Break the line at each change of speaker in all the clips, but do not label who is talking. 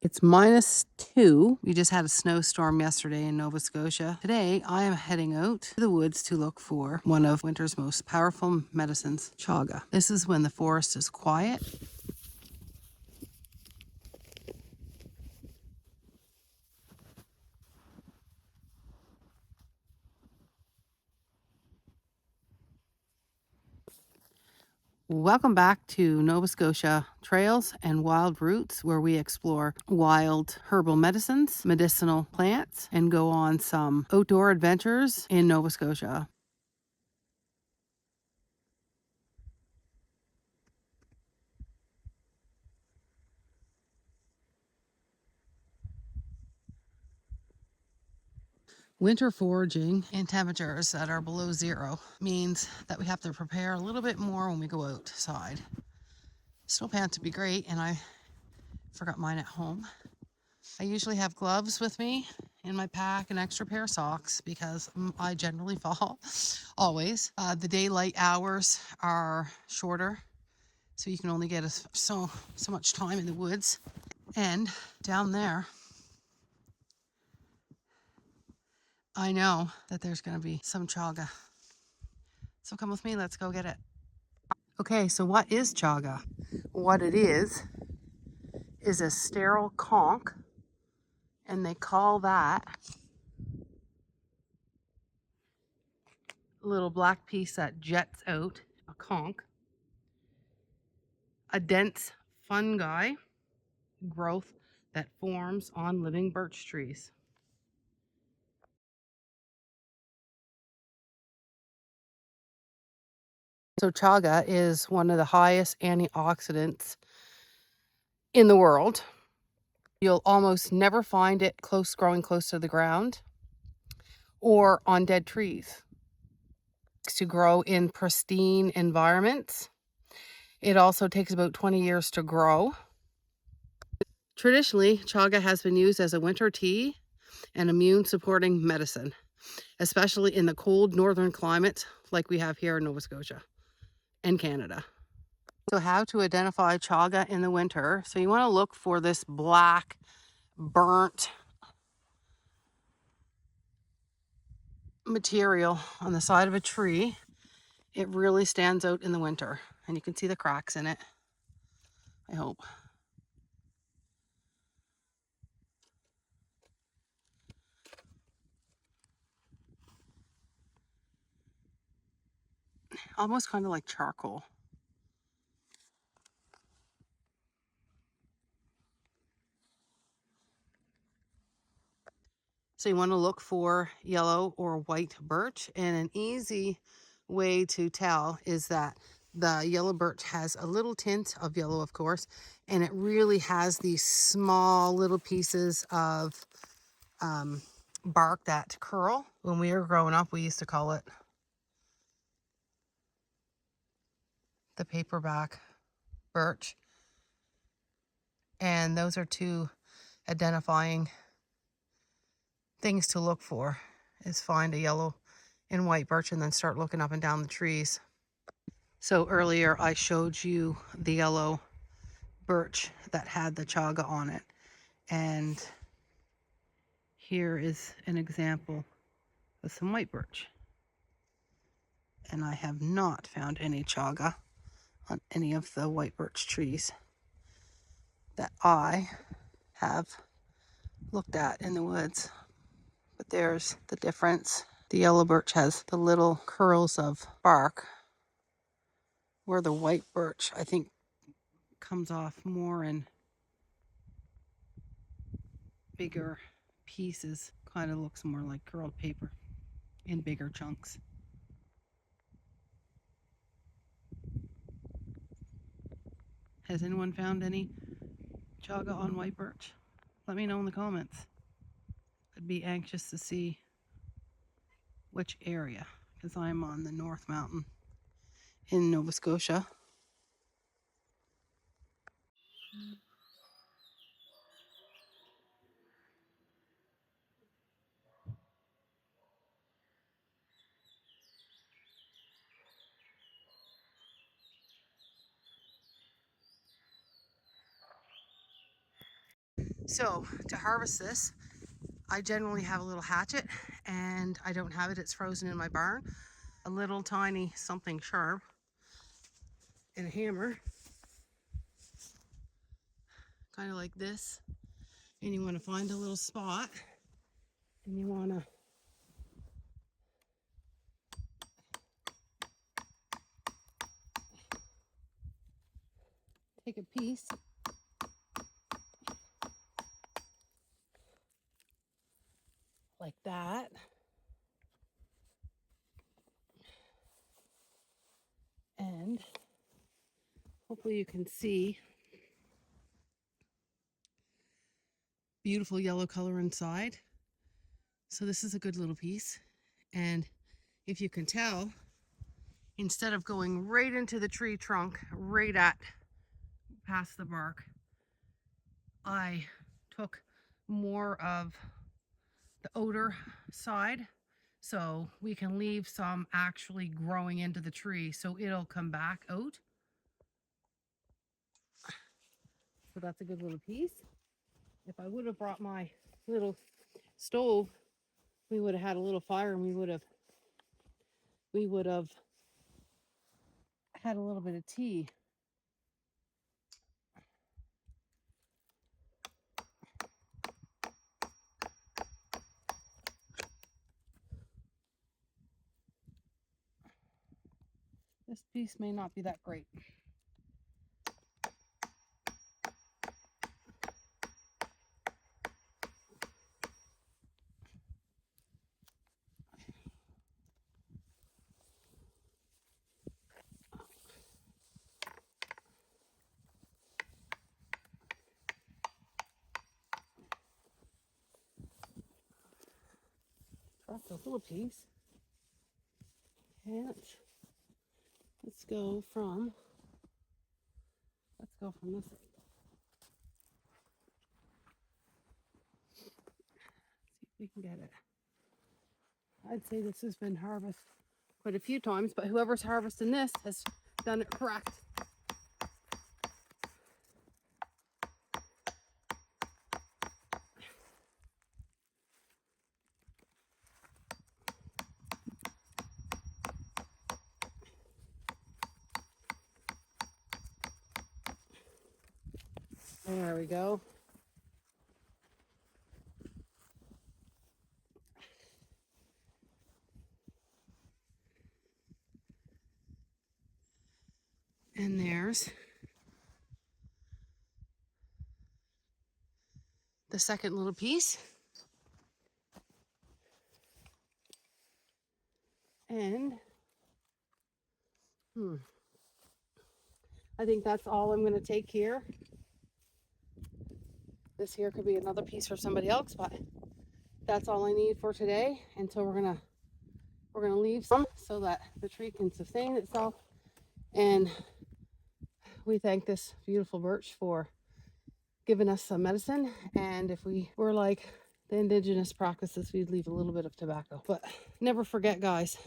It's -2. We just had a snowstorm yesterday in Nova Scotia. Today, I am heading out to the woods to look for one of winter's most powerful medicines, chaga. This is when the forest is quiet. Welcome back to Nova Scotia Trails and Wild Roots, where we explore wild herbal medicines, medicinal plants, and go on some outdoor adventures in Nova Scotia. Winter foraging in temperatures that are below zero means that we have to prepare a little bit more when we go outside. Snow pants would be great, and I forgot mine at home. I usually have gloves with me in my pack, an extra pair of socks because I generally fall, always. The daylight hours are shorter, so you can only get so much time in the woods. And down there, I know that there's going to be some chaga. So come with me, let's go get it. Okay, so what is chaga? What it is a sterile conch, and they call that little black piece that jets out, a conch, a dense fungi growth that forms on living birch trees. So chaga is one of the highest antioxidants in the world. You'll almost never find it growing close to the ground or on dead trees. To grow in pristine environments. It also takes about 20 years to grow. Traditionally, chaga has been used as a winter tea and immune supporting medicine, especially in the cold northern climate like we have here in Nova Scotia and Canada. So how to identify chaga in the winter. So you want to look for this black, burnt material on the side of a tree. It really stands out in the winter, and you can see the cracks in it, I hope. Almost kind of like charcoal. So you want to look for yellow or white birch, and an easy way to tell is that the yellow birch has a little tint of yellow, of course, and it really has these small little pieces of bark that curl. When we were growing up, we used to call it the paperback birch, and those are two identifying things to look for, is find a yellow and white birch and then start looking up and down the trees. So earlier I showed you the yellow birch that had the chaga on it, and here is an example of some white birch, and I have not found any chaga on any of the white birch trees that I have looked at in the woods. But there's the difference. The yellow birch has the little curls of bark, where the white birch, I think, comes off more in bigger pieces. Kind of looks more like curled paper in bigger chunks. Has anyone found any chaga on white birch? Let me know in the comments. I'd be anxious to see which area, because I'm on the North Mountain in Nova Scotia. So to harvest this, I generally have a little hatchet, and I don't have it, it's frozen in my barn. A little tiny something sharp and a hammer, kind of like this. And you want to find a little spot, and you want to take a piece like that, and hopefully you can see beautiful yellow color inside. So this is a good little piece, and if you can tell, instead of going right into the tree trunk, right at past the bark, I took more of the outer side, so we can leave some actually growing into the tree, so it'll come back out. So that's a good little piece. If I would have brought my little stove, we would have had a little fire, and we would have had a little bit of tea. This piece may not be that great. That's a little piece. And let's go from this. See if we can get it. I'd say this has been harvested quite a few times, but whoever's harvesting this has done it correct. There we go. And there's the second little piece. And I think that's all I'm going to take here. This here could be another piece for somebody else, but that's all I need for today. And so we're gonna leave some so that the tree can sustain itself. And we thank this beautiful birch for giving us some medicine. And if we were like the indigenous practices, we'd leave a little bit of tobacco. But never forget, guys,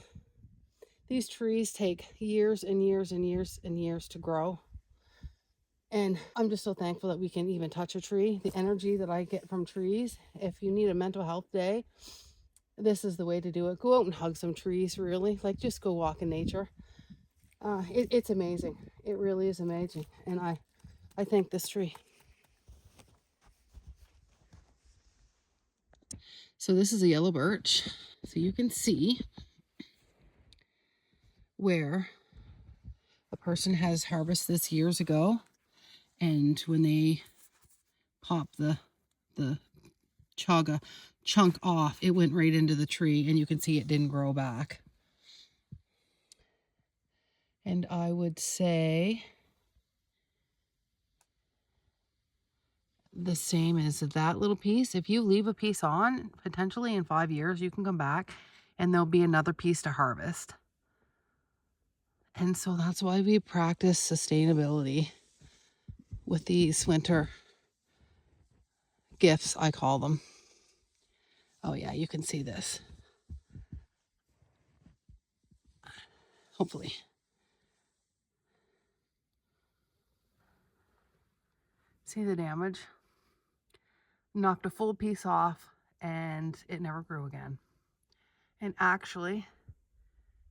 these trees take years and years and years and years to grow. And I'm just so thankful that we can even touch a tree. The energy that I get from trees. If you need a mental health day, this is the way to do it. Go out and hug some trees, really. Like, just go walk in nature. It's amazing. It really is amazing. And I thank this tree. So this is a yellow birch. So you can see where a person has harvested this years ago. And when they pop the chaga chunk off, it went right into the tree, and you can see it didn't grow back. And I would say the same as that little piece. If you leave a piece on, potentially in 5 years, you can come back and there'll be another piece to harvest. And so that's why we practice sustainability with these winter gifts, I call them. Oh yeah, you can see this. Hopefully. See the damage? knocked a full piece off and it never grew again. And actually,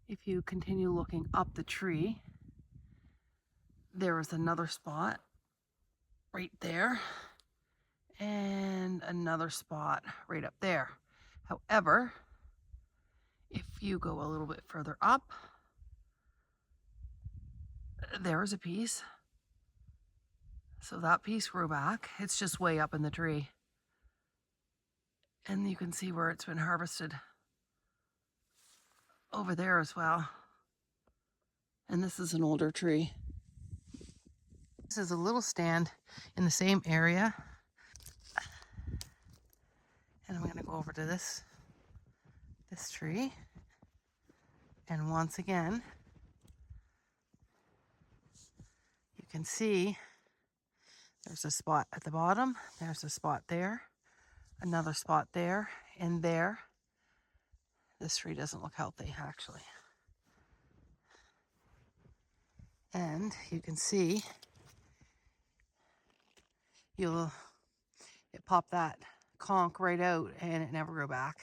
if you continue looking up the tree, there was another spot right there and another spot right up there. However, if you go a little bit further up, there is a piece. So that piece grew back. It's just way up in the tree. And you can see where it's been harvested over there as well. And this is an older tree. This is a little stand in the same area. And I'm going to go over to this tree. And once again, you can see there's a spot at the bottom. There's a spot there. Another spot there and there. This tree doesn't look healthy, actually. And you can see it popped that conch right out and it never grew back.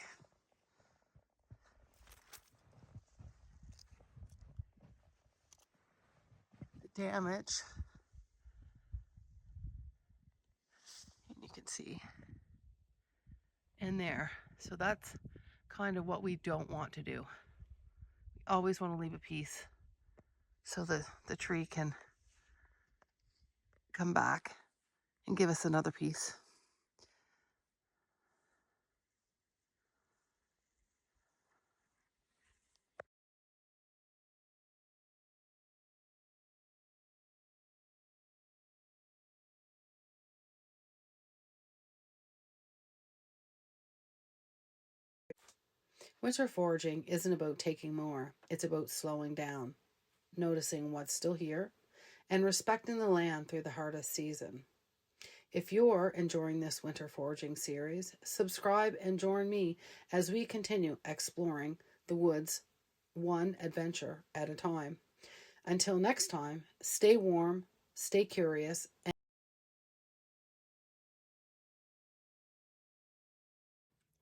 The damage, and you can see in there. So that's kind of what we don't want to do. We always want to leave a piece so the tree can come back and give us another piece. Winter foraging isn't about taking more. It's about slowing down, noticing what's still here, and respecting the land through the hardest season. If you're enjoying this winter foraging series, subscribe and join me as we continue exploring the woods one adventure at a time. Until next time, stay warm, stay curious, and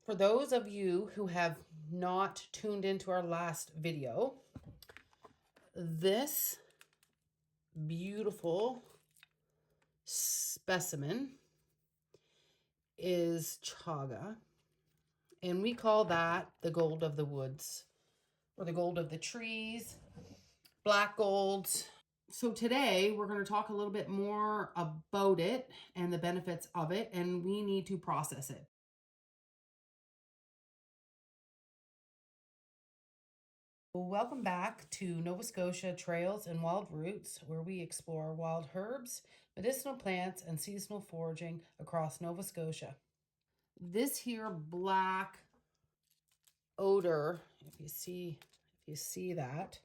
for those of you who have not tuned into our last video, this beautiful specimen is chaga, and we call that the gold of the woods, or the gold of the trees, black gold. So today we're going to talk a little bit more about it and the benefits of it, and we need to process it. Welcome back to Nova Scotia Trails and Wild Roots, where we explore wild herbs, medicinal plants, and seasonal foraging across Nova Scotia. This here black odor, if you see that,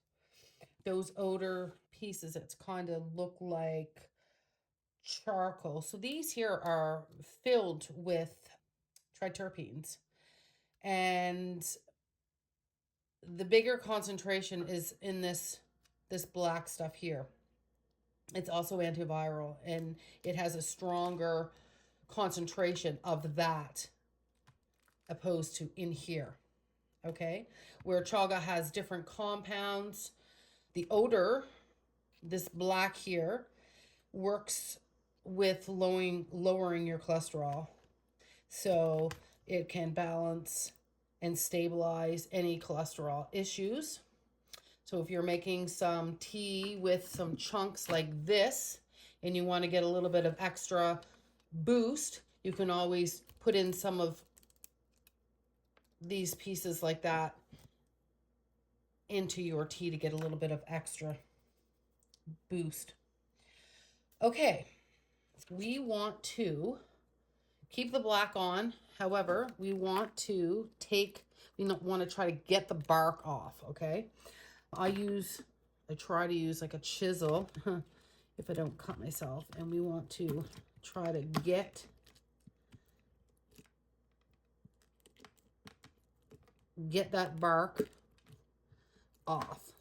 those odor pieces, it's kind of look like charcoal. So these here are filled with triterpenes, and the bigger concentration is in this black stuff here. It's also antiviral, and it has a stronger concentration of that opposed to in here. Okay, where chaga has different compounds. The odor, this black here, works with lowering your cholesterol. So it can balance and stabilize any cholesterol issues. So if you're making some tea with some chunks like this and you want to get a little bit of extra boost, you can always put in some of these pieces like that into your tea to get a little bit of extra boost. Okay, we want to keep the black on. However, we want to want to try to get the bark off, okay? I try to use like a chisel if I don't cut myself, and we want to try to get that bark off.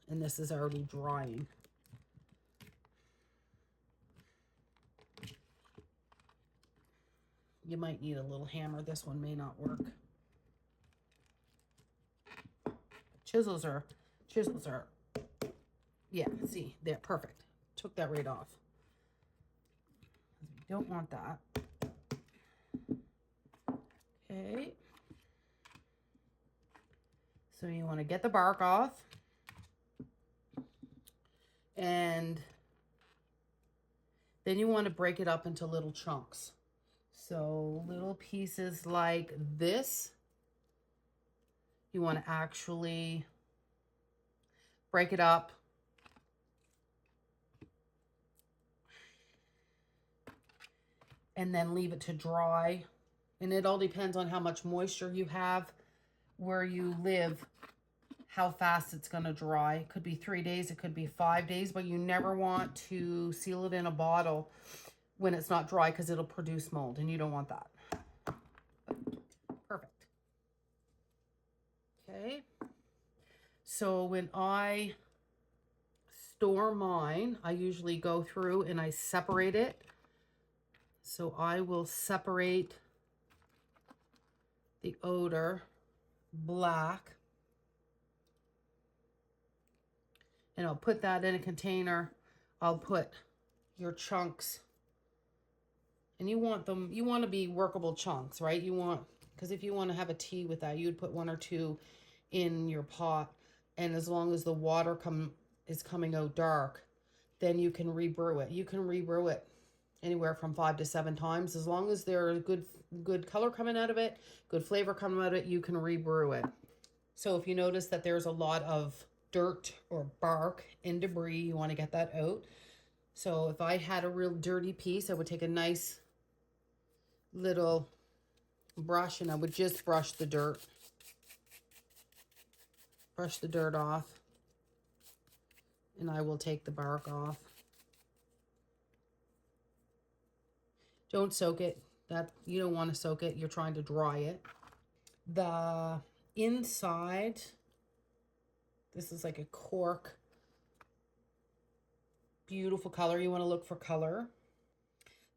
And this is already drying. You might need a little hammer. This one may not work. Chisels are, yeah, see, they're perfect. Took that right off. We don't want that. Okay. So you want to get the bark off. And then you want to break it up into little chunks. So little pieces like this, you want to actually break it up. And then leave it to dry. And it all depends on how much moisture you have where you live, how fast it's going to dry. It could be 3 days, it could be 5 days, but you never want to seal it in a bottle when it's not dry because it'll produce mold, and you don't want that. Perfect. Okay. So when I store mine, I usually go through and I separate it. So I will separate the odor black, and I'll put that in a container. I'll put your chunks, and you want to be workable chunks, right? Because if you want to have a tea with that, you'd put 1 or 2 in your pot, and as long as the water is coming out dark, then you can rebrew it. You can rebrew it anywhere from 5 to 7 times. As long as there's good color coming out of it, good flavor coming out of it, you can rebrew it. So if you notice that there's a lot of dirt or bark and debris, you want to get that out. So if I had a real dirty piece, I would take a nice little brush and I would just brush the dirt. Brush the dirt off. And I will take the bark off. Don't soak it. You don't want to soak it. You're trying to dry it. The inside, this is like a cork. Beautiful color. You want to look for color.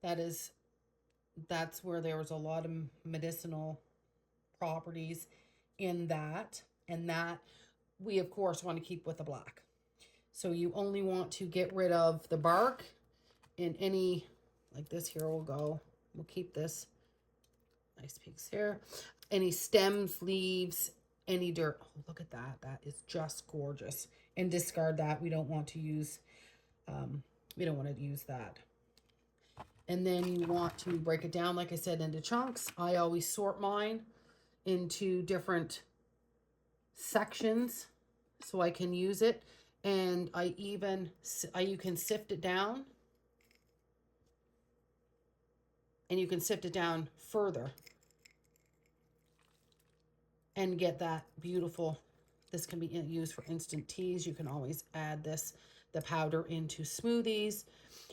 That's where there was a lot of medicinal properties in that. And that we of course want to keep with the black. So you only want to get rid of the bark and any, like this here will go. We'll keep this. Nice piece here. Any stems, leaves, any dirt. Oh, look at that. That is just gorgeous. And discard that. We don't want to use that. And then you want to break it down, like I said, into chunks. I always sort mine into different sections so I can use it. And you can sift it down. And you can sift it down further and get that beautiful. This can be used for instant teas. You can always add the powder into smoothies.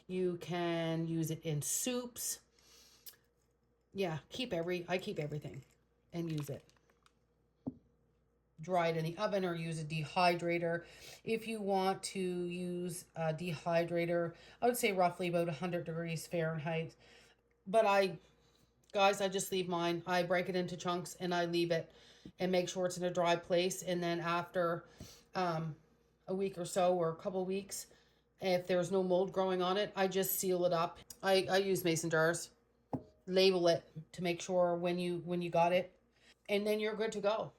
You can use it in soups. Yeah, I keep everything and use it. Dry it in the oven or use a dehydrator. If you want to use a dehydrator, I would say roughly about 100 degrees Fahrenheit. But I just leave mine. I break it into chunks and I leave it and make sure it's in a dry place. And then after a week or so or a couple weeks, if there's no mold growing on it, I just seal it up. I use mason jars, label it to make sure when you got it, and then you're good to go.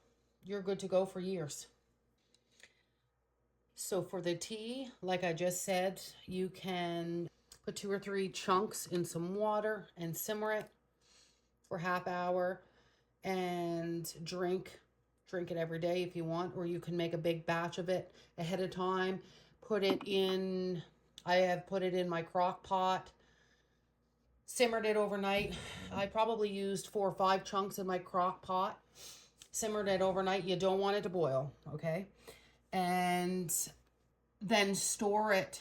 You're good to go for years. So for the tea, like I just said, you can put 2 or 3 chunks in some water and simmer it for half hour and drink it every day if you want, or you can make a big batch of it ahead of time. I have put it in my crock pot, simmered it overnight. I probably used 4 or 5 chunks in my crock pot, simmered it overnight. You don't want it to boil, okay? And then store it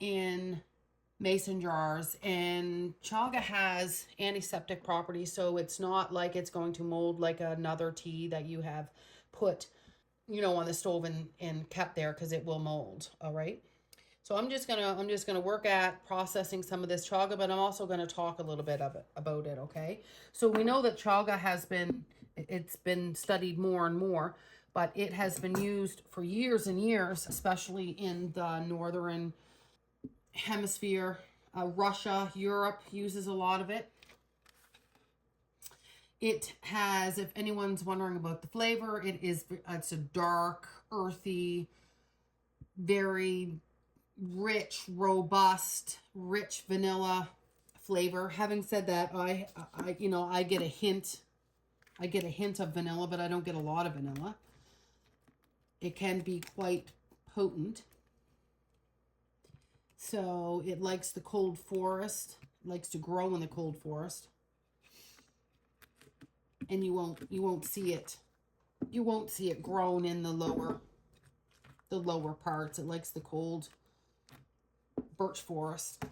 in mason jars. And Chaga has antiseptic properties, so it's not like it's going to mold like another tea that you have put on the stove and kept there, because it will mold. All right, So I'm just gonna work at processing some of this chaga, but I'm also gonna talk a little bit about it. Okay. So we know that chaga it's been studied more and more, but it has been used for years and years, especially in the northern hemisphere. Russia, Europe uses a lot of it. It has, if anyone's wondering about the flavor, it's a dark, earthy, very rich, robust, rich vanilla flavor. Having said that, I get a hint. I get a hint of vanilla, but I don't get a lot of vanilla. It can be quite potent. So it likes the cold forest. It likes to grow in the cold forest. And you won't see it. You won't see it grown in the lower parts. It likes the cold birch forest.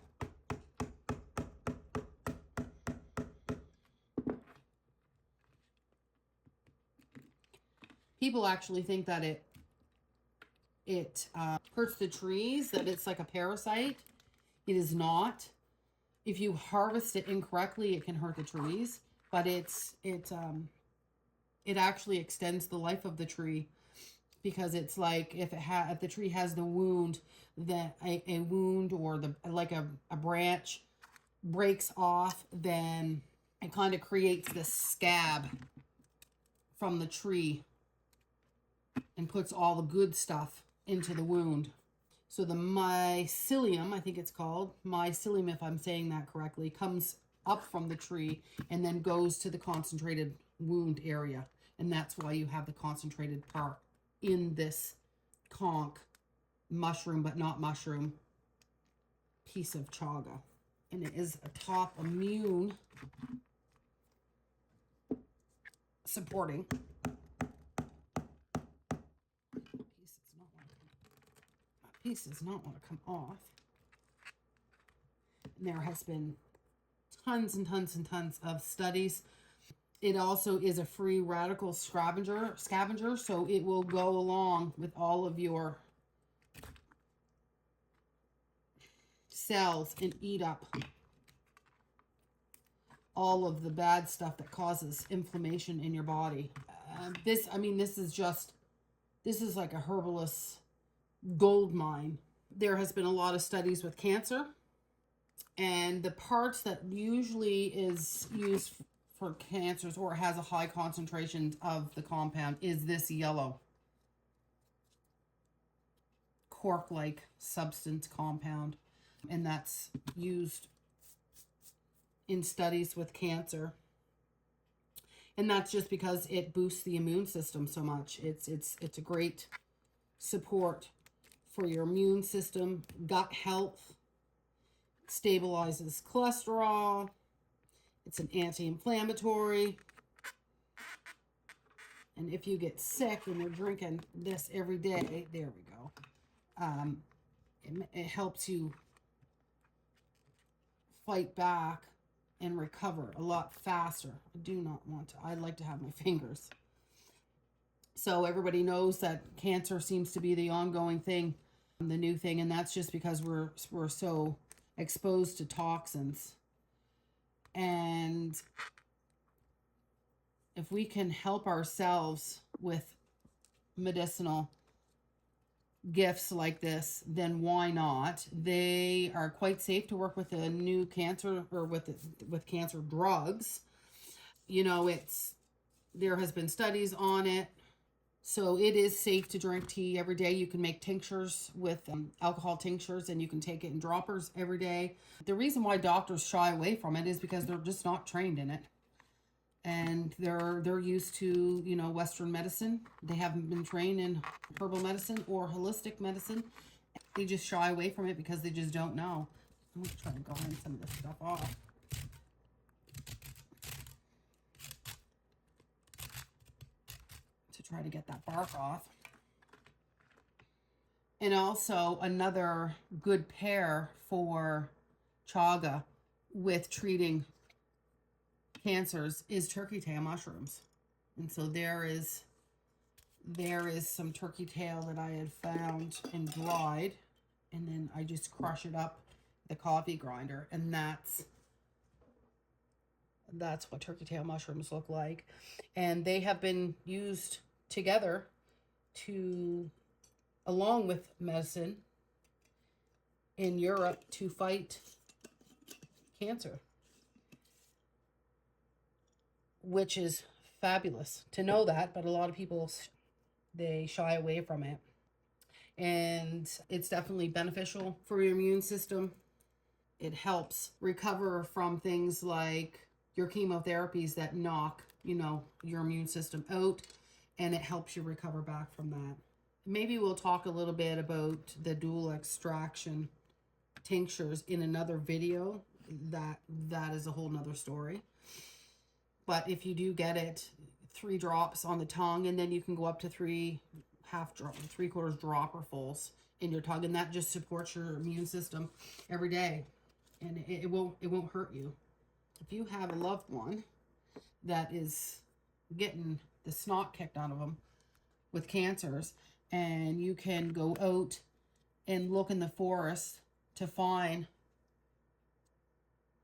People actually think that it hurts the trees, that it's like a parasite. It is not. If you harvest it incorrectly, it can hurt the trees, but it actually extends the life of the tree, because it's like if the tree has the wound, that a wound or a branch breaks off, then it kind of creates this scab from the tree and puts all the good stuff into the wound. So the mycelium, I think it's called, mycelium if I'm saying that correctly, comes up from the tree and then goes to the concentrated wound area. And that's why you have the concentrated part in this conch mushroom, but not mushroom, piece of chaga. And it is a top immune supporting. Piece does not want to come off. And there has been tons and tons and tons of studies. It also is a free radical scavenger, so it will go along with all of your cells and eat up all of the bad stuff that causes inflammation in your body. This is like a herbalist gold mine. There has been a lot of studies with cancer, and the parts that usually is used for cancers or has a high concentration of the compound is this yellow cork-like substance compound, and that's used in studies with cancer. And that's just because it boosts the immune system so much. It's a great support for your immune system, gut health, stabilizes cholesterol. It's an anti-inflammatory. And if you get sick and you're drinking this every day, there we go. It helps you fight back and recover a lot faster. I do not want to. I like to have my fingers. So everybody knows that cancer seems to be the ongoing thing, the new thing, and that's just because we're so exposed to toxins. And if we can help ourselves with medicinal gifts like this, then why not? They are quite safe to work with a new cancer or with cancer drugs. There has been studies on it. So it is safe to drink tea every day. You can make tinctures with alcohol tinctures, and you can take it in droppers every day. The reason why doctors shy away from it is because they're just not trained in it. And they're used to, Western medicine. They haven't been trained in herbal medicine or holistic medicine. They just shy away from it because they just don't know. I'm going to try to grind some of this stuff off. To try to get that bark off. And also another good pair for chaga with treating cancers is turkey tail mushrooms. And so there is some turkey tail that I had found and dried. and then I just crush it up the coffee grinder, and that's what turkey tail mushrooms look like. And they have been used together to, along with medicine in Europe, to fight cancer, which is fabulous to know that, but a lot of people, they shy away from it. And it's definitely beneficial for your immune system. It helps recover from things like your chemotherapies that knock, your immune system out, and it helps you recover back from that. Maybe we'll talk a little bit about the dual extraction tinctures in another video. That is a whole nother story. But if you do get it, 3 drops on the tongue, and then you can go up to 3 3/4 dropperfuls in your tongue, and that just supports your immune system every day, and it won't hurt you. If you have a loved one that is getting the snot kicked out of them with cancers, and you can go out and look in the forest to find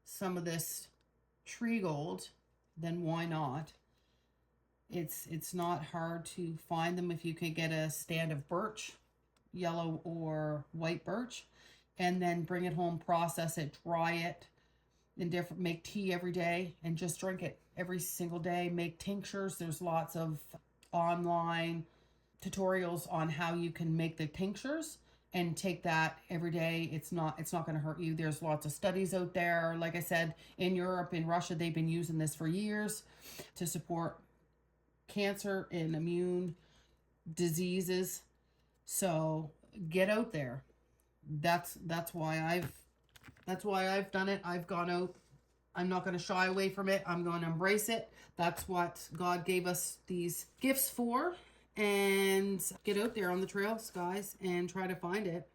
some of this tree gold, then why not? It's not hard to find them if you can get a stand of birch, yellow or white birch, and then bring it home, process it, dry it, and make tea every day and just drink it every single day. Make tinctures. There's lots of online tutorials on how you can make the tinctures and take that every day. It's not going to hurt you. There's lots of studies out there. Like I said, in Europe, in Russia, they've been using this for years to support cancer and immune diseases. So get out there. That's why I've done it. I've gone out. I'm not going to shy away from it. I'm going to embrace it. That's what God gave us these gifts for. And get out there on the trails, guys, and try to find it.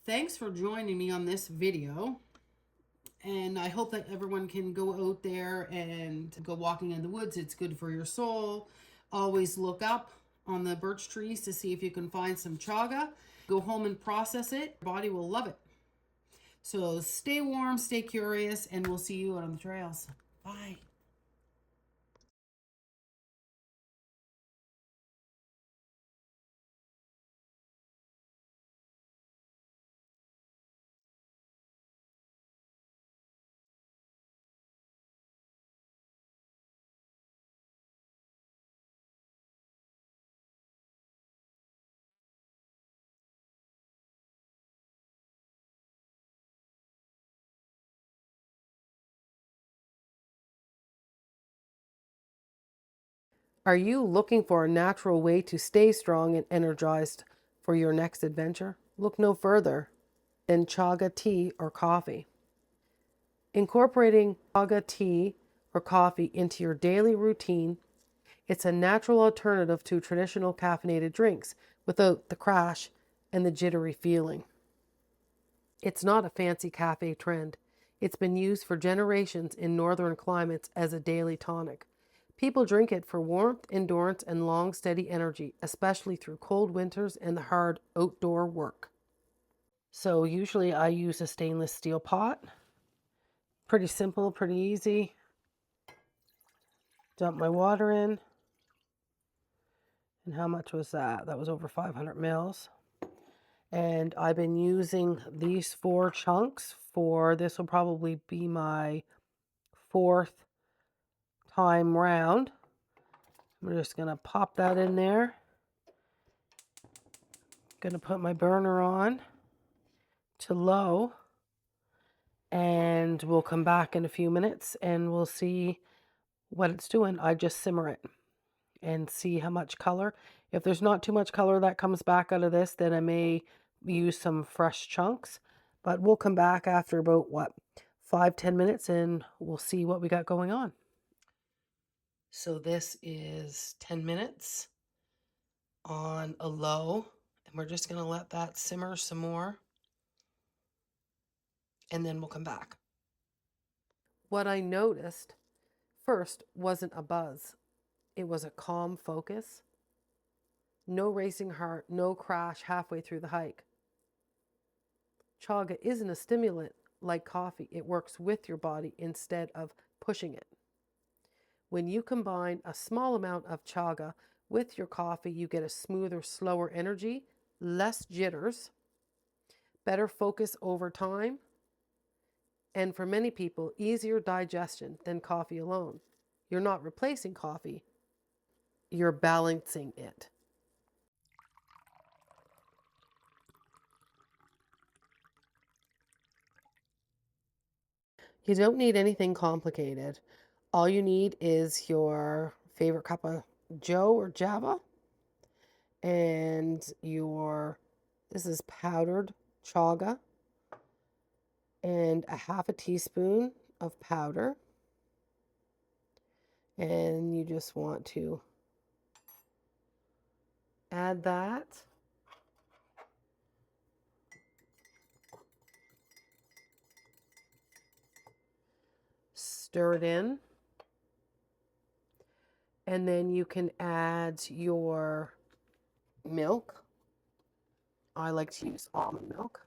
Thanks for joining me on this video. And I hope that everyone can go out there and go walking in the woods. It's good for your soul. Always look up on the birch trees to see if you can find some chaga. Go home and process it. Your body will love it. So stay warm, stay curious, and we'll see you out on the trails. Bye. Are you looking for a natural way to stay strong and energized for your next adventure? Look no further than chaga tea or coffee. Incorporating chaga tea or coffee into your daily routine, it's a natural alternative to traditional caffeinated drinks without the crash and the jittery feeling. It's not a fancy cafe trend. It's been used for generations in northern climates as a daily tonic. People drink it for warmth, endurance, and long, steady energy, especially through cold winters and the hard outdoor work. So usually I use a stainless steel pot. Pretty simple, pretty easy. Dump my water in. And how much was that? That was over 500 mils. And I've been using these 4 chunks for, this will probably be my 4th time round. I'm just going to pop that in there. Going to put my burner on to low. And we'll come back in a few minutes and we'll see what it's doing. I just simmer it and see how much color. If there's not too much color that comes back out of this, then I may use some fresh chunks. But we'll come back after about, 5-10 minutes and we'll see what we got going on. So this is 10 minutes on a low, and we're just going to let that simmer some more, and then we'll come back. What I noticed first wasn't a buzz. It was a calm focus. No racing heart, no crash halfway through the hike.
Chaga isn't a stimulant like coffee. It works with your body instead of pushing it. When you combine a small amount of chaga with your coffee, you get a smoother, slower energy, less jitters, better focus over time, and for many people, easier digestion than coffee alone. You're not replacing coffee, you're balancing it. You don't need anything complicated. All you need is your favorite cup of Joe or Java and this is powdered chaga and a half a teaspoon of powder. And you just want to add that. Stir it in. And then you can add your milk. I like to use almond milk.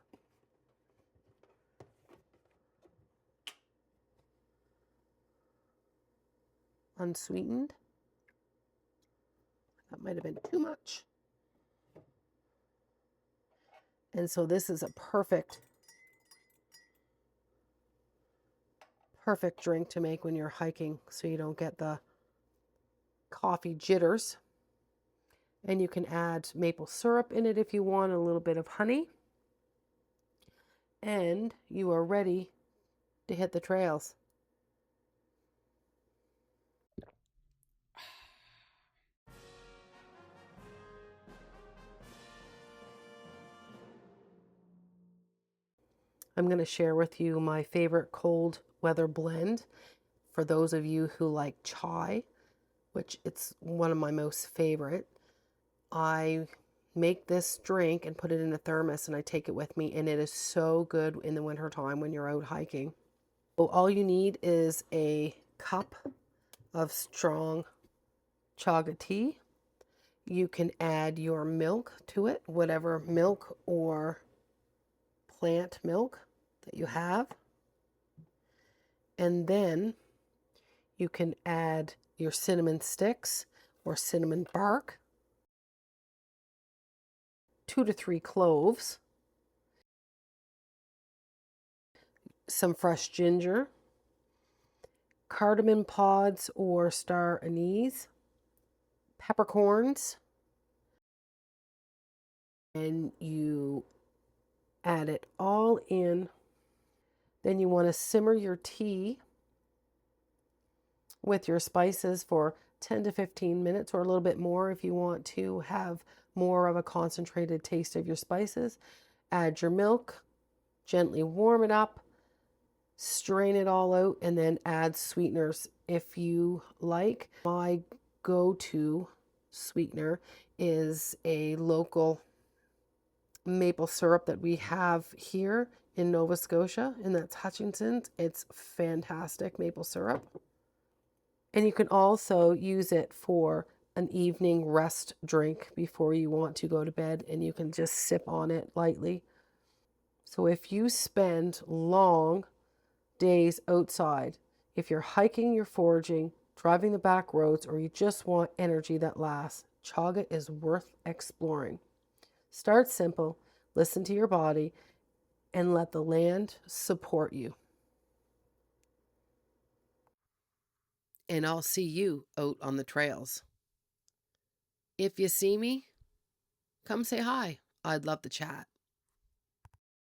Unsweetened. That might have been too much. And so this is a perfect drink to make when you're hiking so you don't get the coffee jitters. And you can add maple syrup in it if you want, a little bit of honey. And you are ready to hit the trails. I'm going to share with you my favorite cold weather blend for those of you who like chai, which it's one of my most favorite. I make this drink and put it in a thermos and I take it with me, and it is so good in the winter time when you're out hiking. So all you need is a cup of strong chaga tea. You can add your milk to it, whatever milk or plant milk that you have. And then you can add your cinnamon sticks or cinnamon bark, 2 to 3 cloves, some fresh ginger, cardamom pods or star anise, peppercorns, and you add it all in. Then you want to simmer your tea with your spices for 10 to 15 minutes or a little bit more if you want to have more of a concentrated taste of your spices. Add your milk, gently warm it up, strain it all out, and then add sweeteners if you like. My go-to sweetener is a local maple syrup that we have here in Nova Scotia, and that's Hutchinson's. It's fantastic maple syrup. And you can also use it for an evening rest drink before you want to go to bed, and you can just sip on it lightly. So if you spend long days outside, if you're hiking, you're foraging, driving the back roads, or you just want energy that lasts, chaga is worth exploring. Start simple, listen to your body, and let the land support you. And I'll see you out on the trails. If you see me, come say hi. I'd love to chat.